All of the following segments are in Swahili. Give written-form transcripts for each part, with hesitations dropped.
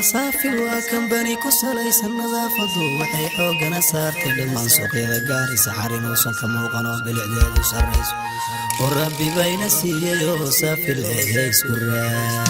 صافي وكم بني كسليس النظافة وحي حوقنا صارت لمن سوقي غاري سحرين وصنك موقنا بالعداد وسريس والربي بين السيئ وصافي الهيس كرا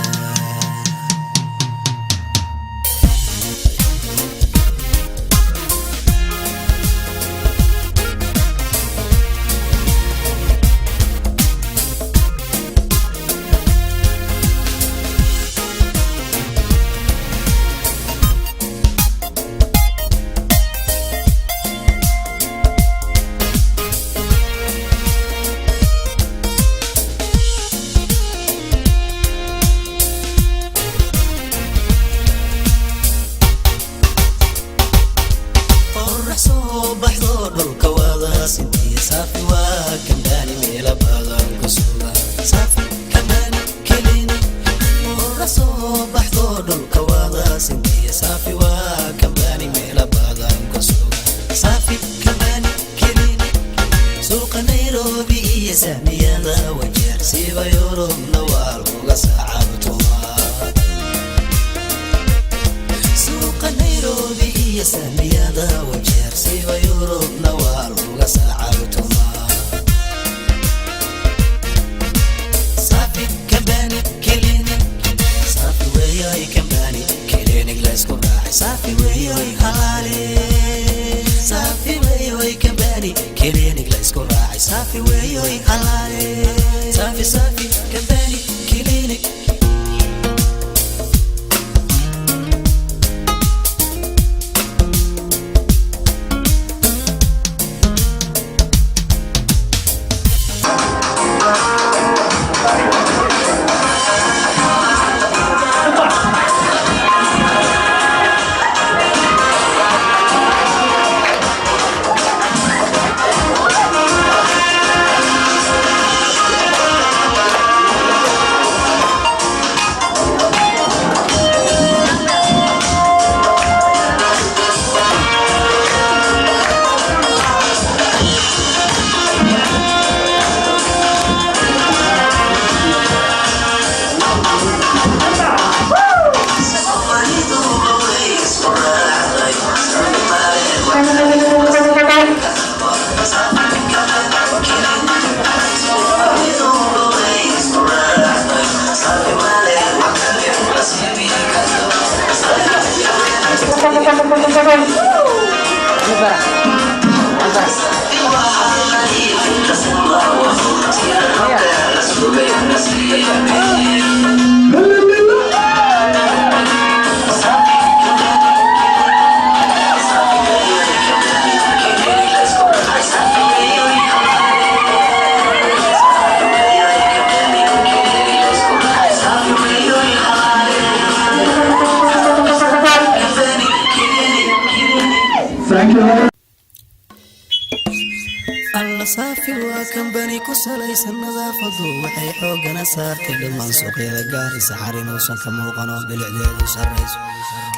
صافي وكم بني كسليس النظافة وحي حوقنا صارت لمن سوقي غاري سحرين وصنك موقنا بالعداد وسريس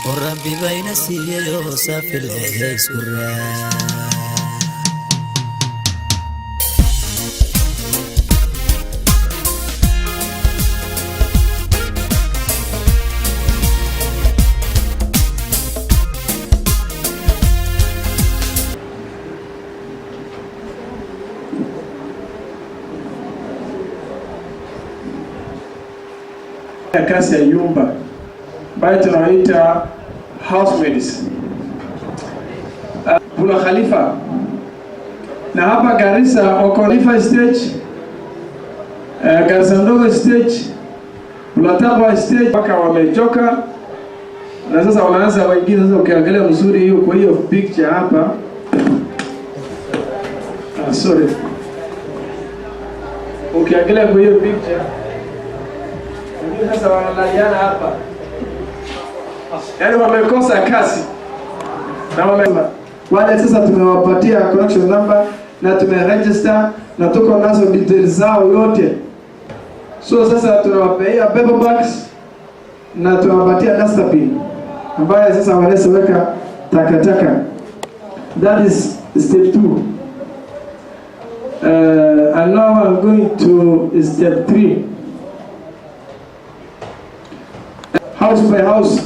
والربي بين السيئ وصافي الهيس كرا kazi ya nyumba ambayo tunaita housemaids. Kuna Khalifa na hapa Garissa wako Khalifa stage, Garissa ndogo stage, Mlataqwa stage mpaka wamechoka na sasa wanaanza wengine. Sasa ukiangalia mzuri hiyo kwa hiyo picture hapa, sorry, ukiangalia kwa hiyo picture sasa wanalaliana hapa, yaani wamekosa kazi na wale. Sasa tumewapatia connection number na tumeregister na tuko nazo details zao yote. So sasa tunawapea paper bags na tunawapatia dustbin ambayo sasa wanaweza weka takataka. That is step 2. And now I'm going to step 3. House by house,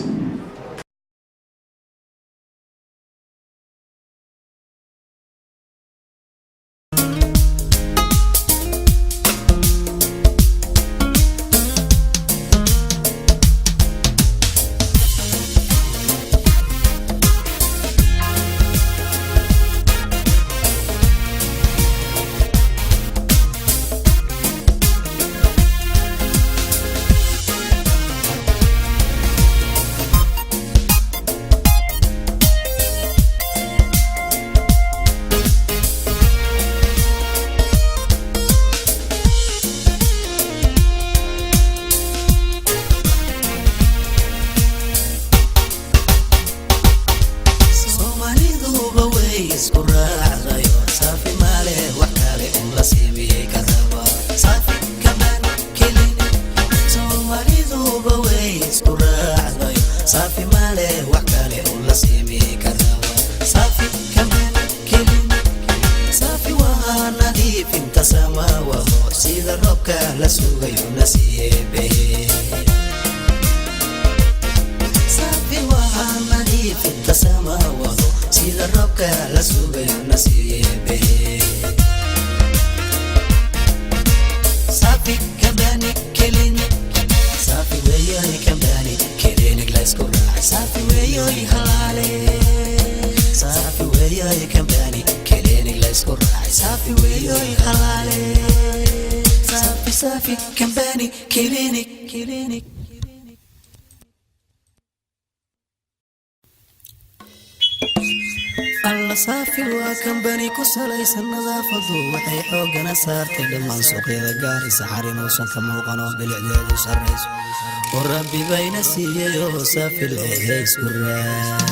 isku raacdayo saafi male wax kale oo la simi karawa saafi kambani kelin saafi waa nadiif inta samaawa sida roobka la sugayo nasiibe saafi waa nadiif inta samaawa sida roobka la sugayo nasiibe saafi kambani kelin saafi weeyoy kambani kelin la isku raac saafi weeyoy halaale saafi weeyoy kambani kelin la isku raac saafi weeyoy halaale saafi saafi kambani kelin alla saafi waa kambani ku salaysan nadaafadu waxay xoogana saartay dhammaan suuqyada gaarisa xarinuusan ka muuqano bilicdeedu sarrayso oo rabbi bayna siiyey oo saafi leeyahay isku raac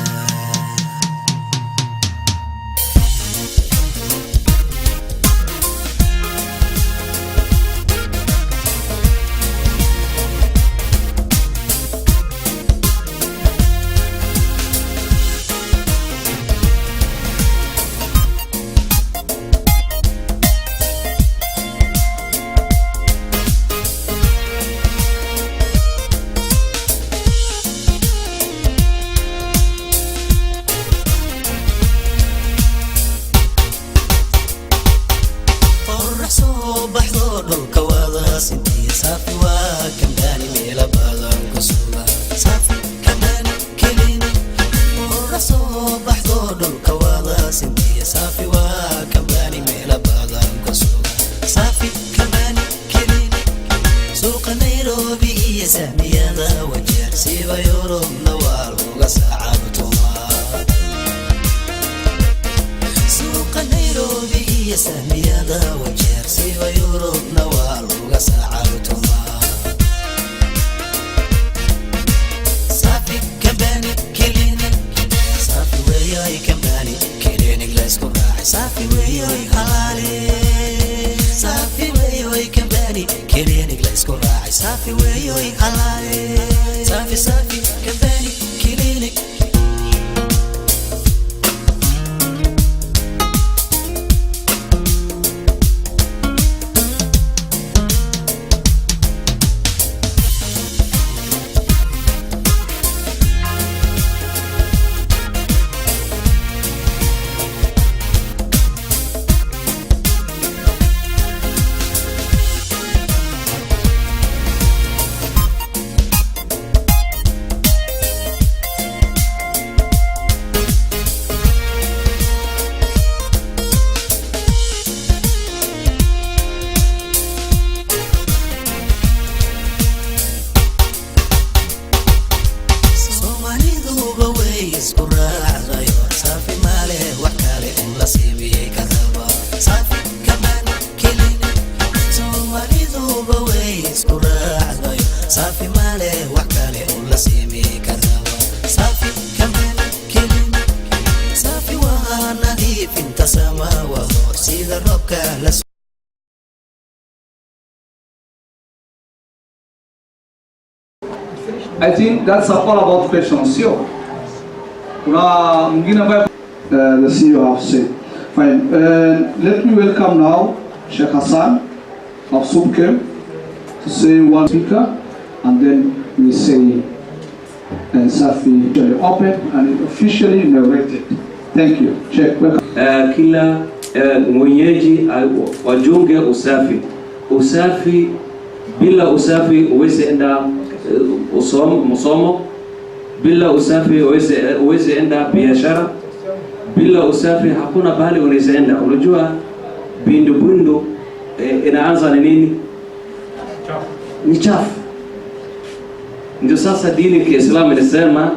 I think that's all about questions. Sio. Kuna mwingine ambaye the CEO have said. Fine. Let me welcome now Sheikh Hassan of SUPKEM to say one speaker, and then we say Safi open and officially inaugurated. Thank you. Sheikh, welcome. Kila mwenyeji wajunge usafi. Usafi bila usafi uweze enda msomo, bila usafi uweze enda biashara, bila usafi hakuna bahali unaweza enda. Unajua bindu inaanza ni nini? Ni chafu. Ndio sasa dini ya Kiislamu inasema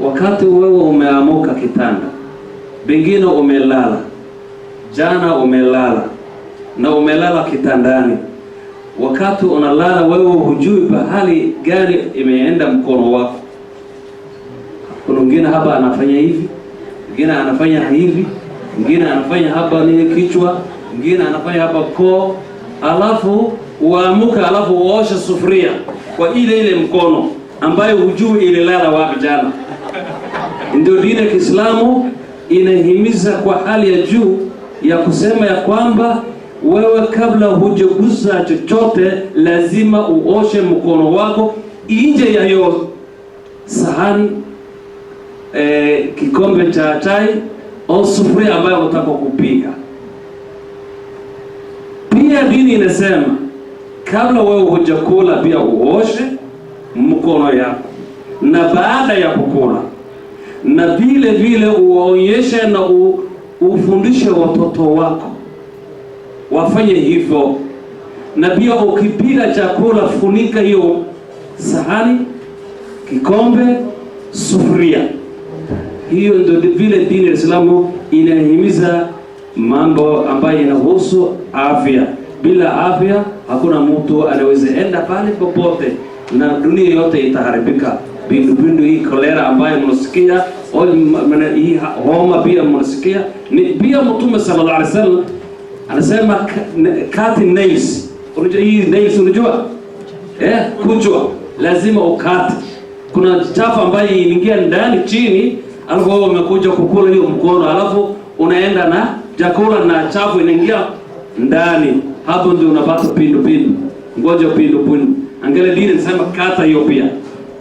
wakati wewe umeamuka kitanda, bengine umelala, jana umelala na umelala kitandani, wakati unalala wewe hujui bahali gani imeenda mkono wako. Kuna mwingine hapa anafanya hivi, mwingine anafanya hivi, mwingine anafanya hapa nini kichwa, mwingine anafanya hapa koo, alafu uamuka, alafu uosha sufuria kwa ile mkono. ambayo hujui ililala wapi jana. Ndio dini ya Kiislamu inahimiza kwa hali ya juu ya kusema ya kwamba wewe kabla hujagusa chochote lazima uoshe mkono wako nje ya hiyo sahani, kikombe cha chai au sufuria ambayo unataka kupika. Pia dini inasema kabla wewe hujakula pia uoshe mkono yako, na baada ya kukula, na vile vile uonyeshe na ufundishe watoto wako wafanye hivyo. Na pia ukipika chakula funika hiyo sahani, kikombe, sufuria. Hiyo ndio vile dini ya Islamu inahimiza mambo ambayo inahusu afya. Bila afya hakuna mtu anaweza enda pale popote, na dunia yote itaharibika. Bindu hii kolera ambayo mnasikia, hii homa pia mnasikia, ni pia Mtume sallallahu alaihi wasallam anasema cutting nails. Unajua hii nails, unajua kuchwa lazima ukate. Kuna chafu ambayo inaingia ndani chini, alafu wewe umekuja kukula hiyo mkono, alafu unaenda na chakula na chafu inaingia ndani, hapo ndio unapata pindu. Ngoja pindu. Angalia dini inasema kata hiyo pia.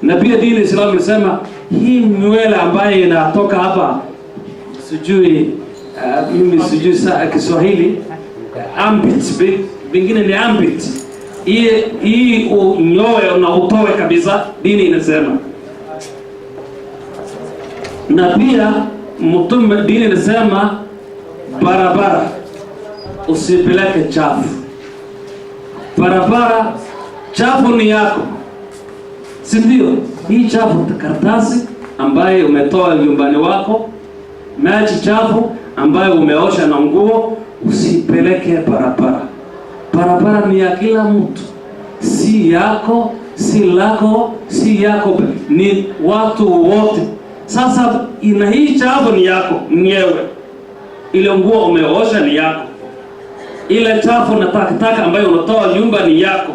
Na pia dini ya Islamu inasema hii nywele ambayo inatoka hapa, sijui mimi sijui Kiswahili, armpit, vingine ni armpit, hii unyoe na utoe kabisa, dini inasema. Na pia Mtume dini inasema barabara usipeleke chafu. Barabara chafu ni yako, si ndio? Hii chafu karatasi ambaye umetoa nyumbani wako, maji chafu ambayo umeosha na nguo, usipeleke barabara. Barabara ni ya kila mtu, si yako, si lako, si yako, ni watu wote. Sasa ina hii chafu ni yako mwenyewe, ile nguo umeosha ni yako, ile chafu na takataka ambayo unatoa nyumba ni yako,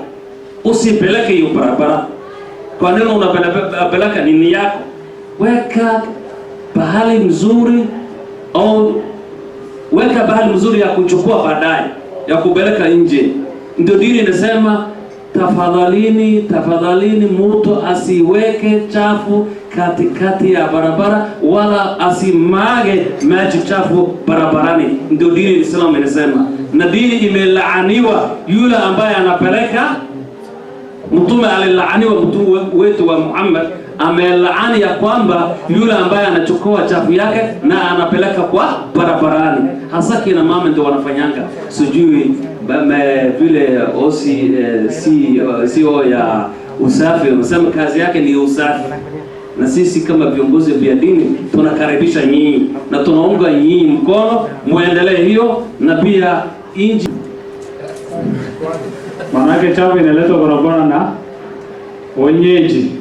usipeleke hiyo barabara. Kwa nini unapeleka? Nini yako? Weka bahali mzuri, au weka bahali mzuri ya kuchukua baadaye, ya kupeleka nje. Ndio dini inasema tafadhalini mtu asiweke chafu katikati ya barabara, wala asimage maji chafu barabarani. Ndio dini ya Islam inasema. Na dini imelaaniwa yule ambaye anapeleka. Mtume alilaaniwa, mtume wetu wa Muhammad amelaani ya kwamba yule ambaye anachukua chafu yake na anapeleka kwa barabarani. Hasa kina mama ndio wanafanyanga, sijui vile CEO ya usafi wanasema kazi yake ni usafi. Na sisi kama viongozi vya dini tunakaribisha nyinyi na tunaunga nyinyi mkono muendelee hiyo. Na pia inji manake chafu inaletwa barabara na wenyeji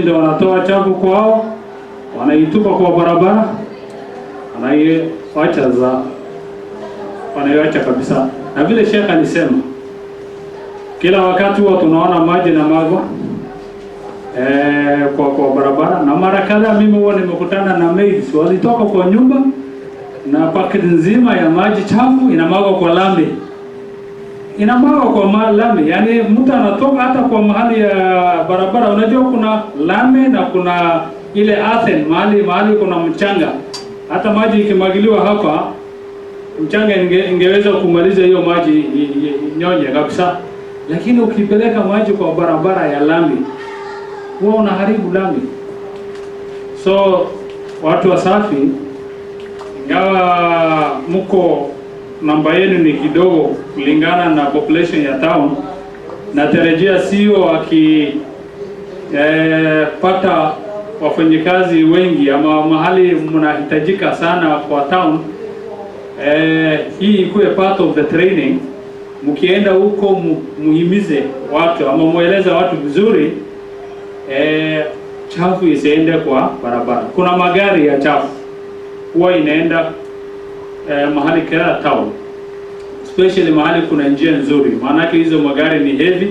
ndio wanatoa chafu kwao, wanaitupa kwa barabara, wanaiacha kabisa. Na vile Sheikh alisema, kila wakati huwa tunaona maji na magwa kwa barabara. Na mara kadhaa mimi huwa nimekutana na maids walitoka kwa nyumba na paketi nzima ya maji chafu inamwagwa kwa lami. Yani mtu anatoka hata kwa mahali ya barabara. Unajua kuna lami na kuna ile earthen, mahali kuna mchanga. Hata maji ikimwagiliwa hapa, mchanga ingeweza kumaliza hiyo maji nyonye kabisa. Lakini ukipeleka maji kwa barabara ya lami, huwa unaharibu lami. So watu wasafi, ingawa mko namba yenu ni kidogo kulingana na population ya town, natarajia sio pata wafanyikazi wengi ama mahali mnahitajika sana kwa town, hii ikuwe part of the training. Mkienda huko muhimize watu ama mueleze watu vizuri, chafu isiende kwa barabara. Kuna magari ya chafu huwa inaenda mahali kila town, especially mahali kuna njia nzuri, maana hizo magari ni heavy,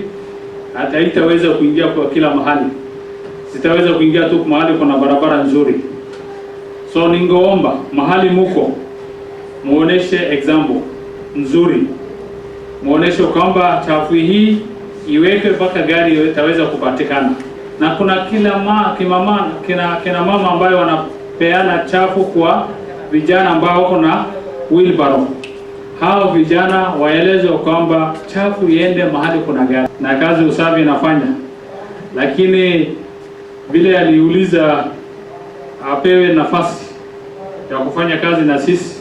hata itaweza kuingia kwa kila mahali. zitaweza kuingia tu mahali kuna barabara nzuri. So ningeomba mahali muko muoneshe example nzuri, muoneshe kwamba chafu hii iweke mpaka gari itaweza kupatikana. Na kuna kina mama ambayo wanapeana chafu kwa vijana ambao wako na wheelbarrow. Hao vijana waeleze kwamba chafu iende mahali kuna gari na kazi usafi inafanya. Lakini vile aliuliza apewe nafasi ya kufanya kazi na sisi,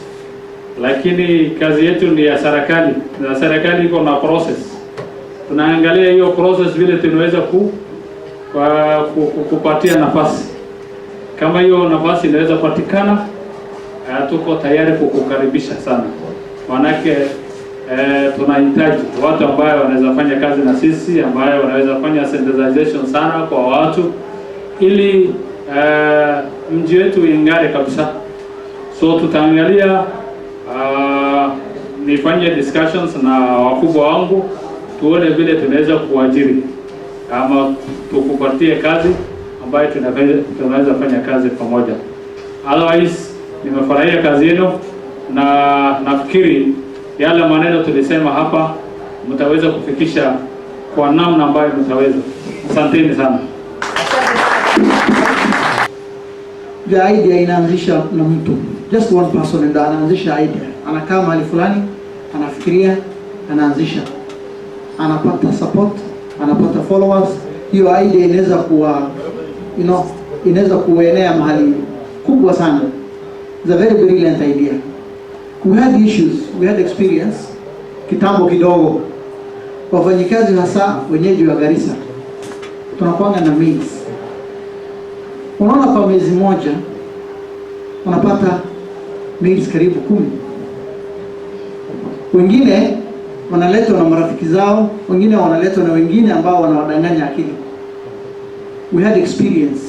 lakini kazi yetu ni ya serikali, na serikali iko na process. Tunaangalia hiyo process vile tunaweza kupatia nafasi. Kama hiyo nafasi inaweza patikana, tuko tayari kukukaribisha sana. Manake tunahitaji watu ambao wanaweza fanya kazi na sisi, ambao wanaweza fanya sensitization sana kwa watu, ili mji wetu ingare kabisa. So tutaangalia, nifanye discussions na wakubwa wangu, tuone vile tunaweza kuajiri ama tukupatie kazi ambayo tunaweza fanya kazi pamoja. Otherwise, nimefurahia kazi yenu na nafikiri yale maneno tulisema hapa mtaweza kufikisha kwa namna ambayo mtaweza. Asanteni sana. The idea inaanzisha na mtu, just one person ndio anaanzisha idea. Anakaa mahali fulani, anafikiria, anaanzisha, anapata support, anapata followers. Hiyo idea inaweza kuwa inaweza kuenea mahali kubwa sana. It's a very brilliant idea. We had issues, we had experience kitambo kidogo. Wafanyikazi hasa wenyeji wa Garissa tunakuanga na meals. Unaona, kwa mwezi mmoja unapata meals karibu 10. Wengine wanaletwa na marafiki zao, wengine wanaletwa na wengine ambao wanawadanganya akili. We had experience.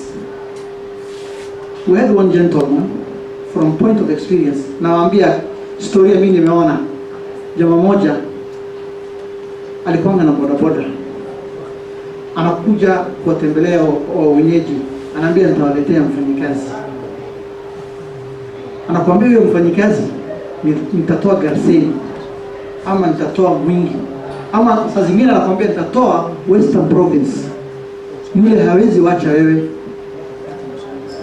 We had one gentleman from point of experience. Nawaambia story mimi nimeona. Jamaa moja alikuwa na bodaboda, anakuja kuwatembelea wenyeji, anaambia nitawaletea mfanyikazi. Anakuambia huyo mfanyikazi nitatoa Garseni ama nitatoa Mwingi, ama saa zingine anakuambia nitatoa Western Province. Yule hawezi wacha wewe.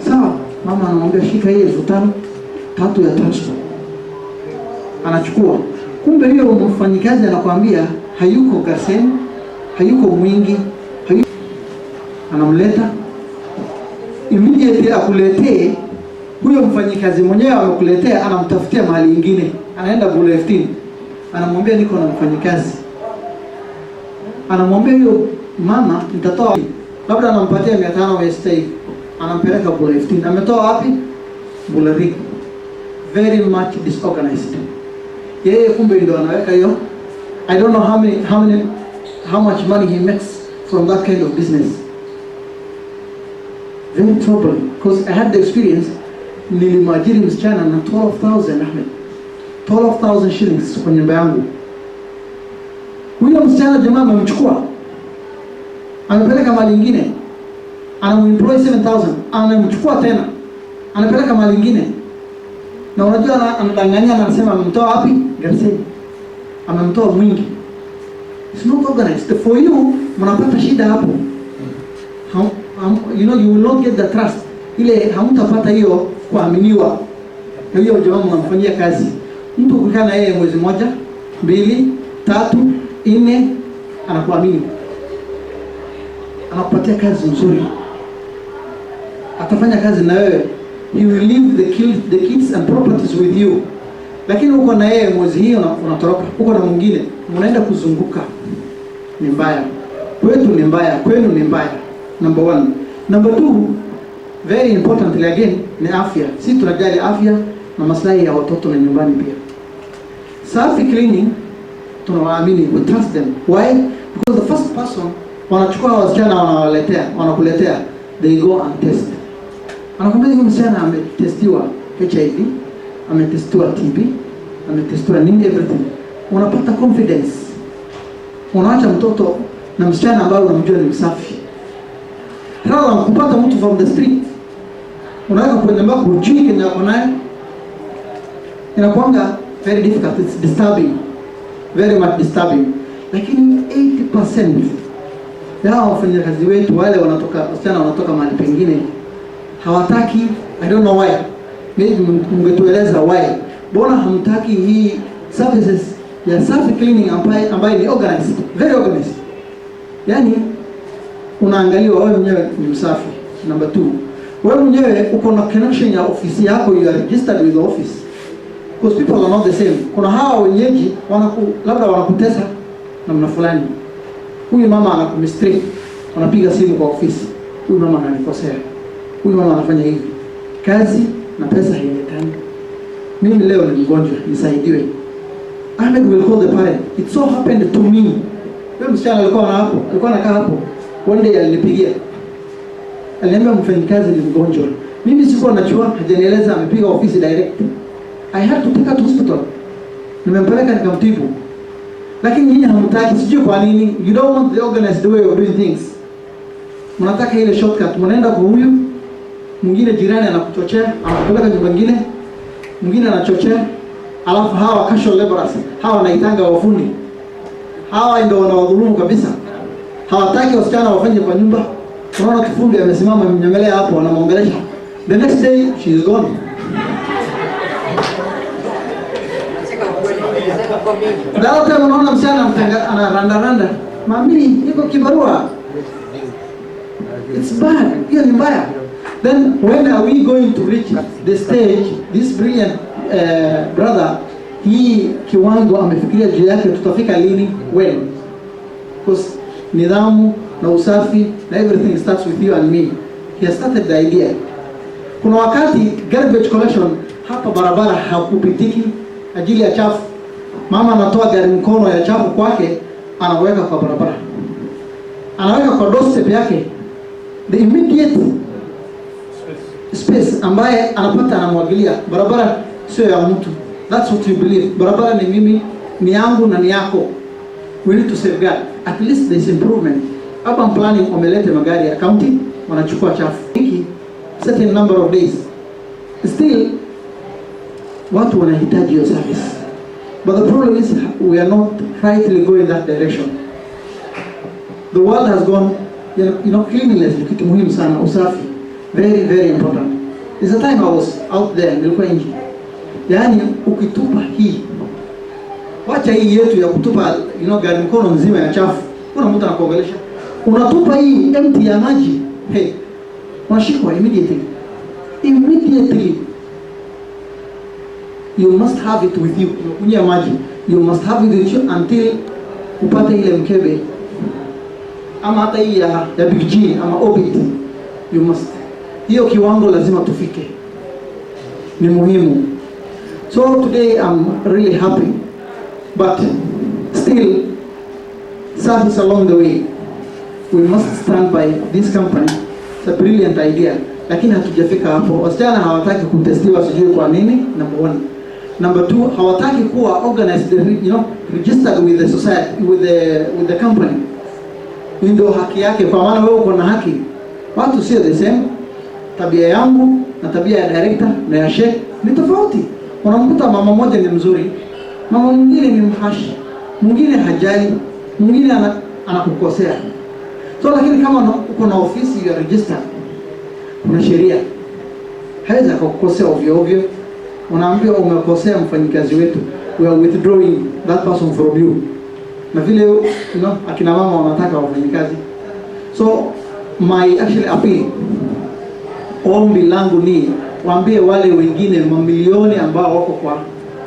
Sawa, mama anamwambia shika hii 5,000 3 ya transport. Anachukua. Kumbe hiyo mfanyikazi anakuambia hayuko Garseni, hayuko Mwingi, anamleta immediately akuletee. Huyo mfanyikazi mwenyewe amekuletea, anamtafutia mahali nyingine, anaenda Buleftin, anamwambia niko na mfanyikazi. Anamwambia hiyo mama nitatoa, labda anampatia 500 ya stay, anampeleka Buleftin. Ametoa wapi? Bulari. Very much disorganized. Yeye kumbe ndio anaweka hiyo. I don't know how much money he makes from that kind of business. Very troubling, because I had the experience. Nilimwajiri msichana na 12,000 Ahmed, 12,000 shillings kwa nyumba yangu. Huyo msichana jamaa amemchukua, amepeleka mahali nyingine, anamuemploy 7,000, anamchukua tena, anapeleka mahali nyingine. Na unajua anadanganya, anasema amemtoa wapi? Garseni. Amemtoa Mwingi. It's not organized. For you, mnapata shida hapo. You will not get the trust. Ile hamtapata hiyo kuaminiwa. Na hiyo jamaa mnamfanyia kazi. Mtu ukikaa na yeye mwezi mmoja, 2, 3, 4 anakuamini. Anakupatia kazi nzuri. Atafanya kazi na wewe. He will leave the kids and properties with you. Lakini uko na yeye mwezi hiyo unatoroka. Uko na mwingine, mnaenda kuzunguka. Ni mbaya. Kwetu ni mbaya, kwenu ni mbaya. Number 1. Number 2, very importantly again, ni afya. Sisi tunajali afya na maslahi ya watoto na nyumbani pia. Safi cleaning, tunawaamini, we trust them. Why? Because the first person wanachukua wasichana wanakuletea, they go and test. Anakuambia huyu msichana ametestiwa HIV, ametestiwa TB, ametestiwa nini, everything. Unapata confidence. Unaacha mtoto na msichana ambaye unamjua ni msafi. than kupata mtu from the street. Unaweza kuenda kujui Kenya yako naye. Inakuanga very difficult, it's disturbing. Very much disturbing. Lakini 80% ya wafanyakazi wetu wale wasichana wanatoka mahali pengine hawataki. I don't know why. Maybe mngetueleza why. Mbona hamtaki hii services ya safi cleaning ambayo ni organized, very organized. Yani unaangalia wewe mwenyewe ni msafi. Number 2, wewe mwenyewe uko na connection ya ofisi yako, you are registered with the office. Because people are not the same. Kuna hawa wenyeji labda wanakutesa namna fulani. Huyu mama anakumistreet, wanapiga simu kwa ofisi. Huyu mama ananikosea. Huyu mama anafanya hivi. Kazi na pesa hailekani. Mimi leo ni mgonjwa, nisaidiwe. Ahmed will call the parent. It so happened to me. Yule msichana alikuwa anakaa hapo. One day alinipigia. Aliniambia mfanyikazi ni mgonjwa. Mimi sikuwa najua, hajanieleza, amepiga ofisi direct. I had to take her to hospital. Nimempeleka nikamtibu. Lakini nyinyi hamtaki, sijui kwa nini. You don't want the organized way of doing things. Mnataka ile shortcut. Mnaenda kwa huyu, mwingine jirani anakuchochea, anakupeleka nyumba nyingine, mwingine anachochea, alafu hawa casual laborers, hawa wanaitanga wafundi. Hawa ndio wanawadhulumu kabisa. Hawataki wasichana wafanye kwa nyumba. Unaona kifundi amesimama mnyemelea hapo anamuongelesha. The next day she is gone. Leo tena unaona msichana anaranda. Mami, iko kibarua. It's bad. Hiyo ni mbaya. Then when are we going to reach the stage, this brilliant brother, hii kiwango amefikiria juu yake, tutafika lini? When? Because nidhamu na usafi na everything starts with you and me. He has started the idea. Kuna wakati garbage collection hapa barabara hakupitiki ajili ya chafu. Mama anatoa gari mkono ya chafu kwake, anaweka kwa barabara. Anaweka kwa doorstep yake. The immediate space ambaye anapata anamwagilia. Barabara sio ya mtu. That's what you believe. Barabara ni mimi, ni yangu na ni yako. We need to safeguard. At least there's improvement. Urban planning wamelete magari ya county, wanachukua chafu. Certain number of days. Still, watu wanahitaji hiyo service. But the problem is we are not rightly going that direction. The world has gone, cleanliness ni kitu muhimu sana, usafi. Very, very important. There's a time I was out there, nilikuwa nje. Yaani ukitupa hii, wacha hii yetu ya kutupa, gari mkono nzima ya chafu. Kuna mtu anakuongelesha. Unatupa hii empty ya maji. Hey, unashikwa immediately. Immediately. You must have it with you. Unakunywa maji. You must have it with you until upate ile mkebe. Ama hata hii ya Big G ama Orbit. You must. Hiyo kiwango lazima tufike. Ni muhimu. So today I'm really happy. But still, service along the way. We must stand by this company. It's a brilliant idea. Lakini hatujafika hapo. Wasichana hawataki kutestiwa sijui kwa nini, number 1. Number 2, hawataki kuwa organized, registered with the society, with the company. Ndio haki yake, kwa maana wewe uko na haki. Watu sio the same. Tabia yangu na tabia ya director na ya chef ni tofauti. Unamkuta mama moja ni mzuri, mama mwingine ni mhashi, mwingine hajali, mwingine anakukosea. So lakini kama uko na ofisi ya register, kuna sheria. Haiwezi kukosea ovyo ovyo. Unaambia umekosea mfanyikazi wetu, we are withdrawing that person from you. Na vile akina mama wanataka wafanyikazi. So my actually appeal, ombi langu ni waambie wale wengine mamilioni ambao wako kwa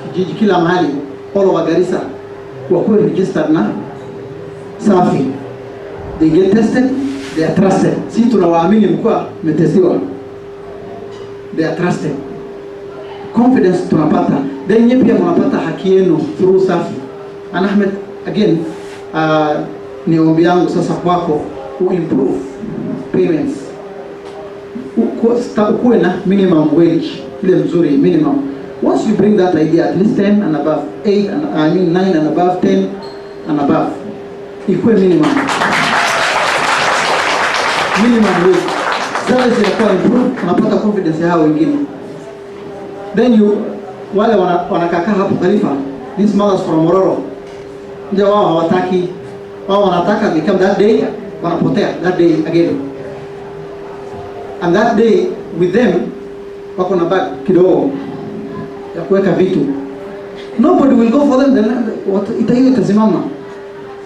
kijiji kila mahali all over Garissa wakuwe registered na safi. They get tested, they are trusted. Si tunawaamini mkua metestiwa. They are trusted. Confidence tunapata. Then nyie pia mnapata haki yenu through safi. And Ahmed, again, ni ombi yangu sasa kwako improve payments. Ukuwe na minimum wage, ile mzuri minimum. Once you bring that idea at least 10 and above, 9 and above, 10 and above, ikuwe minimum wage. service inakuwa improve, unapata confidence ya hao wengine. Then wale wanakakaa hapo Khalifa, these mothers from Mororo, ndio wao hawataki, wao wanataka become that day, wanapotea that day again. And that day with them wako na bag kidogo ya kuweka vitu. Nobody will go for them, then what itasimama.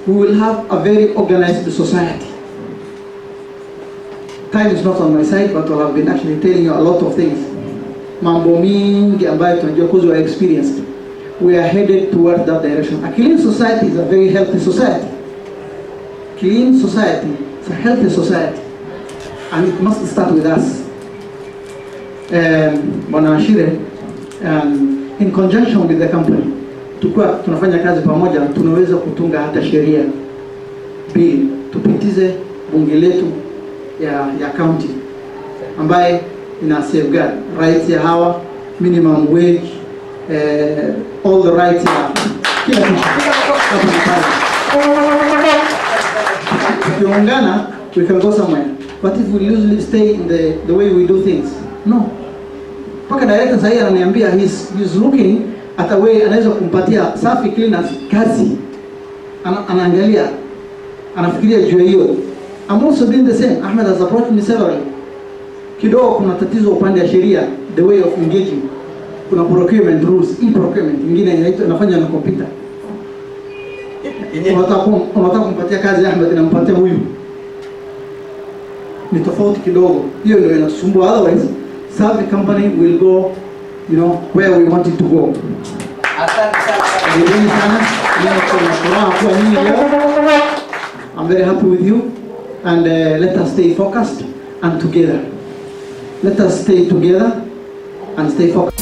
We will have a very organized society. Time is not on my side, but I have been actually telling you a lot of things. Mambo mingi ambayo tunajua because we are experienced. We are headed toward that direction. A clean society is a very healthy society. Clean society is a healthy society. And it must start with us. Bwana Ashire, in conjunction with the company, tunafanya kazi pamoja, tunaweza kutunga hata sheria bill tupitize bunge letu ya county ambaye ina safeguard rights ya hawa, minimum wage, all the rights ya kila kitu. Tukiungana, we can go somewhere. But if we usually stay in the way we do things, no. Paka director sahi ananiambia he's looking at a way anaweza kumpatia Safi Cleaners kazi. Anaangalia, anafikiria juu hiyo. I'm also doing the same. Ahmed has approached me several. Kidogo kuna tatizo upande ya sheria, the way of engaging. Kuna procurement rules, e-procurement ingine inafanya na kompyuta. Unataka kumpatia kazi Ahmed, inampatia huyu. Ni tofauti kidogo. Hiyo ndio inasumbua. Otherwise, Safi company will go, where we want it to go. I'm very happy with you, and let us stay focused and together. Let us stay together and stay focused.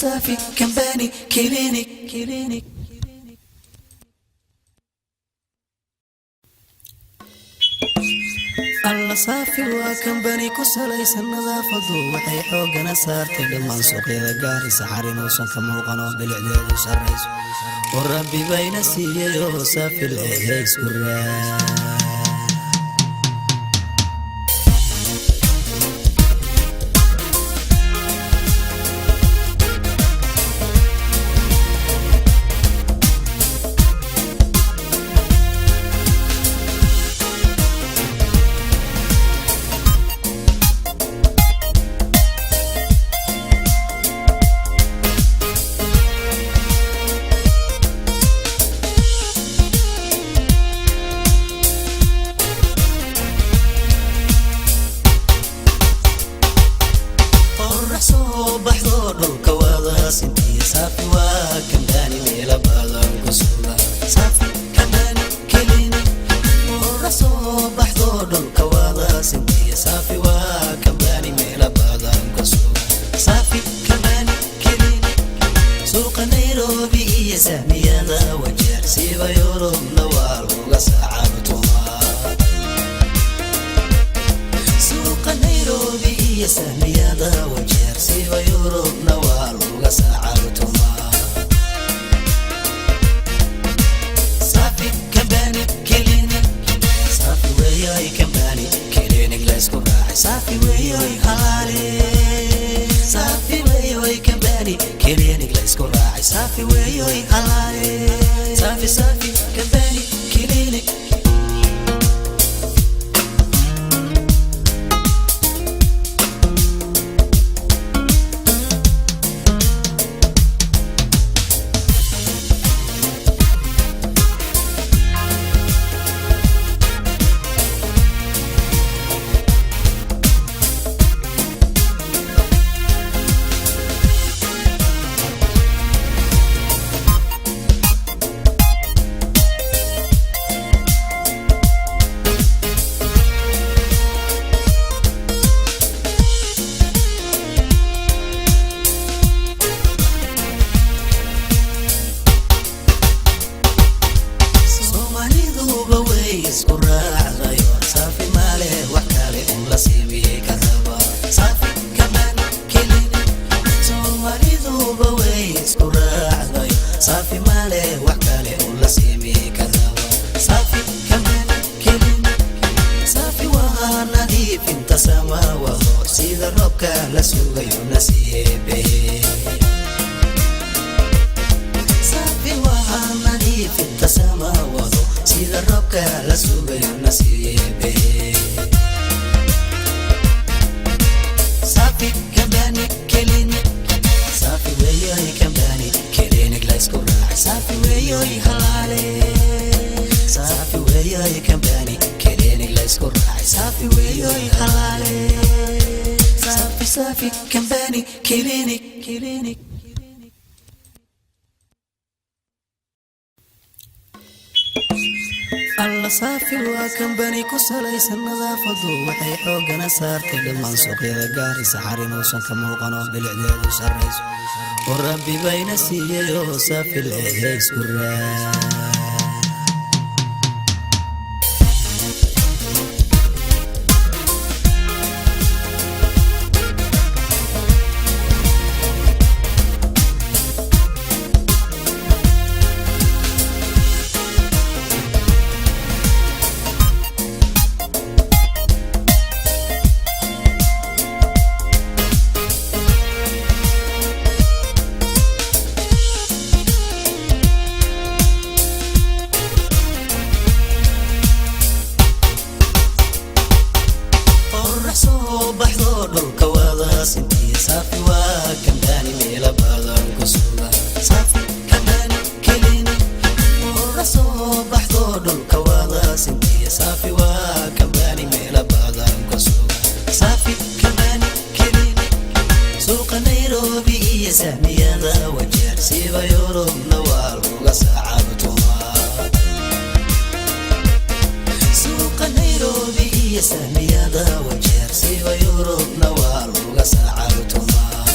Safi company clinic. Allah الله صافي وكمباني كسليس النظافة وحي حوقنا صارت لمن سوقي لقاري سحرين وصن كموقنا بالعداد وسريس والربي بين سيئ صافي الإهيس والراس صافي وكمباني ميلا بادن كسولا صافي كمباني كليني ورسو بحضور الكوالا سنتي صافي وكمباني ميلا بادن كسولا صافي كمباني كليني سوق نيروبي سهمية ذا وجر سيبا يوروب نوال وغسعرتما سوق نيروبي سهمية ذا وجر سيبا يوروب نوال وغسعرتما صافي كمباني كليني صافي وياي كمباني كليني ليسكو راعي صافي وياي حالي صافي وياي كمباني كليني ليسكو راعي صافي وياي حالي صافي صافي كمباني كليني isku raacdayo صافي ماله وحكالي لا سيبي كذبا صافي كمان كليني سومالي ذوبا وي isku raacdayo صافي ماله وحكالي لا سيبي كذبا صافي كمان كليني صافي ونظيف انت سما وضوء سيد الربك لا سوغيو نسيبي صافي ونظيف انت سما وضوء سيد الربك لا سوغيو نسيبي صافي كمباني كليني صافي وياي كمباني كليني ليسكو راعي صافي وياي حلالي صافي وياي كمباني كليني ليسكو راعي صافي وياي حلالي صافي صافي كمباني كليني الله صافي وكمباني كسليس النظافة وحي حوقنا صارت لمن سوقي لقاري سحرين وصن كموقنا بالعداد وسريس والربي بين سيئ صافي الإهيس والراس صافي وكمباني ميلا بادن كسولا صافي كمباني كليني ورسو بحضور الكوالا سنتي صافي وكمباني ميلا بادن كسولا صافي كمباني كليني سوق نيروبي سهمية ذا وجر سيبا يوروب نوال وغسعرتما سوق نيروبي سهمية ذا وجر سيبا يوروب نوال وغسعرتما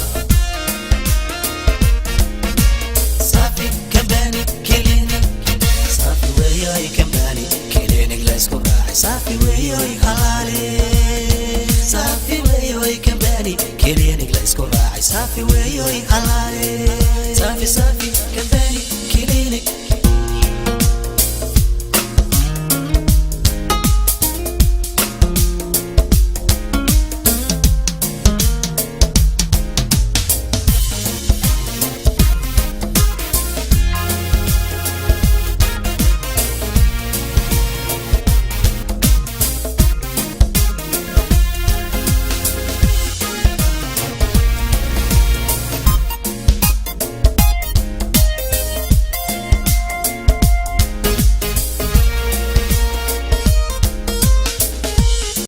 صافي كمباني كليني صافي وياي كمباني كليني ليسكو راعي صافي وياي حلالي safi weyo ikalae safi safi